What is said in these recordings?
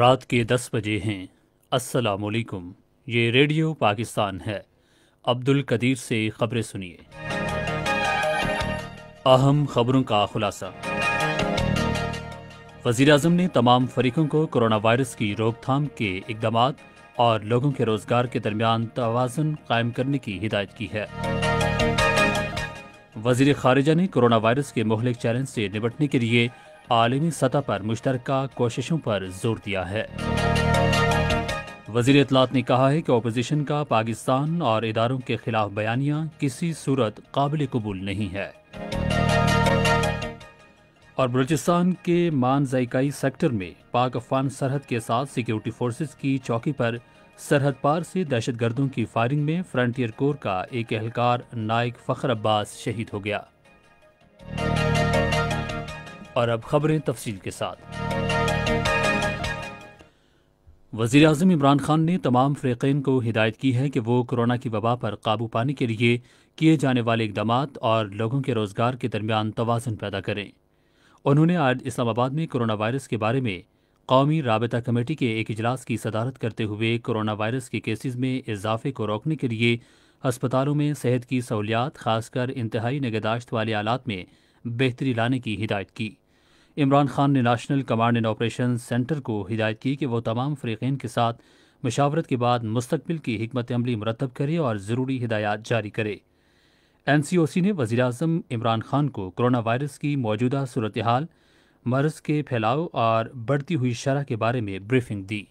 رات کے 10 بجے ہیں۔ السلام علیکم، یہ ریڈیو پاکستان ہے۔ عبدالقدیر سے خبریں سنیے۔ اہم خبروں کا خلاصہ۔ وزیراعظم نے تمام فریقوں کو کرونا وائرس کی روک تھام کے اقدامات اور لوگوں کے روزگار کے درمیان توازن قائم کرنے کی ہدایت کی ہے۔ وزیر خارجہ نے کرونا وائرس کے مہلک چیلنج سے نمٹنے کے لیے عالمی سطح پر مشترکہ کوششوں پر زور دیا ہے۔ وزیر اطلاعات نے کہا ہے کہ اپوزیشن کا پاکستان اور اداروں کے خلاف بیانیہ کسی صورت قابل قبول نہیں ہے۔ اور بلوچستان کے مان ذائقائی سیکٹر میں پاک افغان سرحد کے ساتھ سیکیورٹی فورسز کی چوکی پر سرحد پار سے دہشت گردوں کی فائرنگ میں فرنٹیئر کور کا ایک اہلکار نائک فخر عباس شہید ہو گیا۔ اور اب خبریں تفصیل کے ساتھ۔ وزیر اعظم عمران خان نے تمام فریقین کو ہدایت کی ہے کہ وہ کورونا کی وبا پر قابو پانے کے لیے کیے جانے والے اقدامات اور لوگوں کے روزگار کے درمیان توازن پیدا کریں۔ انہوں نے آج اسلام آباد میں کورونا وائرس کے بارے میں قومی رابطہ کمیٹی کے ایک اجلاس کی صدارت کرتے ہوئے کورونا وائرس کے کیسز میں اضافے کو روکنے کے لیے ہسپتالوں میں صحت کی سہولیات، خاص کر انتہائی نگہداشت والے آلات میں بہتری لانے کی ہدایت کی۔ عمران خان نے national command and operation centre کو ہدایت کی کہ وہ تمام فریقین کے ساتھ مشاورت کے بعد مستقبل کی حکمت عملی مرتب کرے اور ضروری ہدایات جاری کرے۔ این سی او سی نے وزیراعظم عمران خان کو کرونا وائرس کی موجودہ صورتحال، مرض کے پھیلاؤ اور بڑھتی ہوئی شرح کے بارے میں بریفنگ دی۔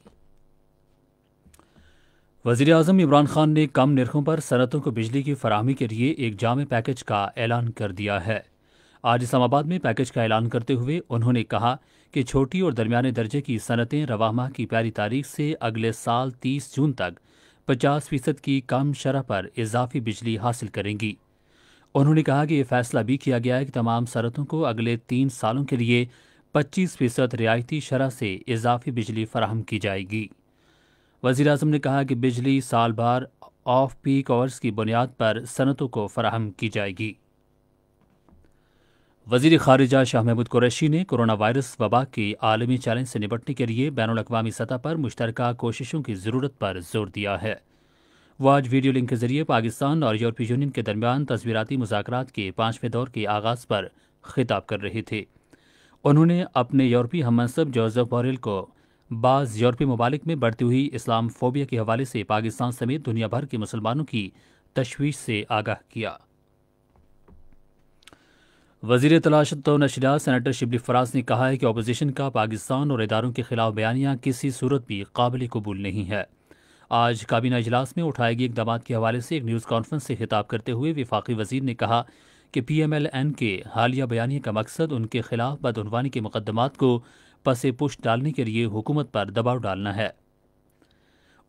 وزیر اعظم عمران خان نے کم نرخوں پر صنعتوں کو بجلی کی فراہمی کے لیے ایک جامع پیکج کا اعلان کر دیا ہے۔ آج اسلام آباد میں پیکج کا اعلان کرتے ہوئے انہوں نے کہا کہ چھوٹی اور درمیانے درجے کی صنعتیں رواں ماہ کی پہلی تاریخ سے اگلے سال 30 جون تک 50% کی کم شرح پر اضافی بجلی حاصل کریں گی۔ انہوں نے کہا کہ یہ فیصلہ بھی کیا گیا ہے کہ تمام صنعتوں کو اگلے 3 سالوں کے لیے 25% رعایتی شرح سے اضافی بجلی فراہم کی جائے گی۔ وزیر اعظم نے کہا کہ بجلی سال بھر آف پیک آورز کی بنیاد پر صنعتوں کو فراہم کی جائے گی۔ وزیر خارجہ شاہ محمود قریشی نے کرونا وائرس وبا کے عالمی چیلنج سے نمٹنے کے لیے بین الاقوامی سطح پر مشترکہ کوششوں کی ضرورت پر زور دیا ہے۔ وہ آج ویڈیو لنک کے ذریعے پاکستان اور یورپی یونین کے درمیان تصویراتی مذاکرات کے 5ویں دور کے آغاز پر خطاب کر رہے تھے۔ انہوں نے اپنے یورپی ہم منصب جوزف بوریل کو بعض یورپی ممالک میں بڑھتی ہوئی اسلام فوبیا کے حوالے سے پاکستان سمیت دنیا بھر کے مسلمانوں کی تشویش سے آگاہ کیا۔ وزیر اطلاعات و نشریات سینیٹر شبلی فراز نے کہا ہے کہ اپوزیشن کا پاکستان اور اداروں کے خلاف بیانیہ کسی صورت بھی قابل قبول نہیں ہے۔ آج کابینہ اجلاس میں اٹھائے گئے اقدامات کے حوالے سے ایک نیوز کانفرنس سے خطاب کرتے ہوئے وفاقی وزیر نے کہا کہ پی ایم ایل این کے حالیہ بیانیے کا مقصد ان کے خلاف بدعنوانی کے مقدمات کو پس پشت ڈالنے کے لیے حکومت پر دباؤ ڈالنا ہے۔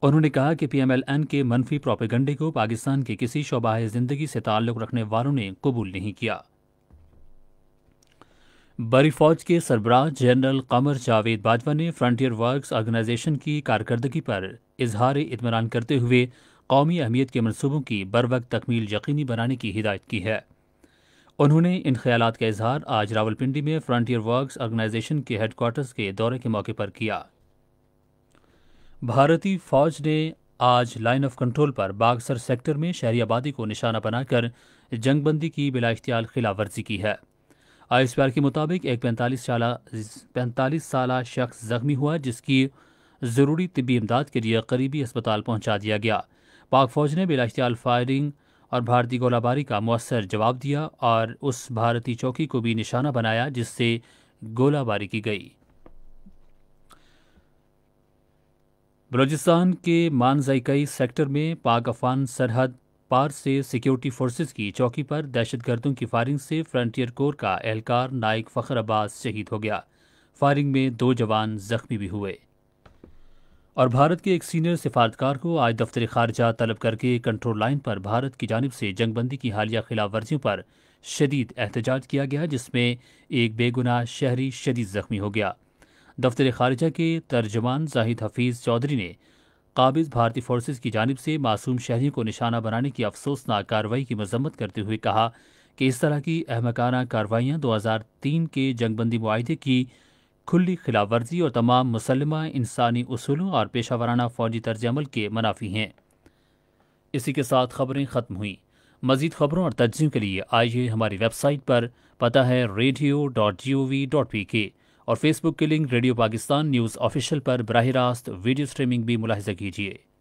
انہوں نے کہا کہ پی ایم ایل این کے منفی پروپیگنڈے کو پاکستان کے کسی شعبہ زندگی سے تعلق رکھنے والوں نے قبول نہیں کیا۔ بری فوج کے سربراہ جنرل قمر جاوید باجوہ نے فرنٹیئر ورکس آرگنائزیشن کی کارکردگی پر اظہار اطمینان کرتے ہوئے قومی اہمیت کے منصوبوں کی بروقت تکمیل یقینی بنانے کی ہدایت کی ہے۔ انہوں نے ان خیالات کا اظہار آج راولپنڈی میں فرنٹیئر ورکس آرگنائزیشن کے ہیڈ کوارٹرز کے دورے کے موقع پر کیا۔ بھارتی فوج نے آج line of control per Bagsar sector میں شہری آبادی کو نشانہ بنا کر جنگ بندی کی بلا اختیار خلاف ورزی کی ہے۔ آئی ایس پی آر کے مطابق ایک 45 سالہ شخص زخمی ہوا جس کی ضروری طبی امداد کے لیے قریبی اسپتال پہنچا دیا گیا۔ پاک فوج نے بلا اختیار فائرنگ اور بھارتی گولہ باری کا مؤثر جواب دیا اور اس بھارتی چوکی کو بھی نشانہ بنایا جس سے گولہ باری کی گئی۔ بلوچستان کے مان ذائقائی سیکٹر میں پاک افغان سرحد پار سے سیکیورٹی فورسز کی چوکی پر دہشت گردوں کی فائرنگ سے فرنٹیئر کور کا اہلکار نائک فخر عباس شہید ہو گیا۔ فائرنگ میں 2 جوان زخمی بھی ہوئے۔ اور بھارت کے ایک سینئر سفارتکار کو آج دفتر خارجہ طلب کر کے کنٹرول لائن پر بھارت کی جانب سے جنگ بندی کی حالیہ خلاف ورزیوں پر شدید احتجاج کیا گیا، جس میں ایک بے گناہ شہری شدید زخمی ہو گیا۔ دفتر خارجہ کے ترجمان زاہد حفیظ چودھری نے قابض بھارتی فورسز کی جانب سے معصوم شہریوں کو نشانہ بنانے کی افسوسناک کارروائی کی مذمت کرتے ہوئے کہا کہ اس طرح کی احمقانہ کارروائیاں 2003 کے جنگ بندی معاہدے کی کھلی خلاف ورزی اور تمام مسلمہ انسانی اصولوں اور پیشہ ورانہ فوجی طرز عمل کے منافی ہیں۔ اسی کے ساتھ خبریں ختم ہوئیں۔ مزید خبروں اور تجزیوں کے لیے آئیے ہماری ویب سائٹ پر، پتہ ہے radio.gov.pk، اور فیس بک کے link radio Pakistan news official پر براہ راست ویڈیو سٹریمنگ بھی ملاحظہ کیجیے۔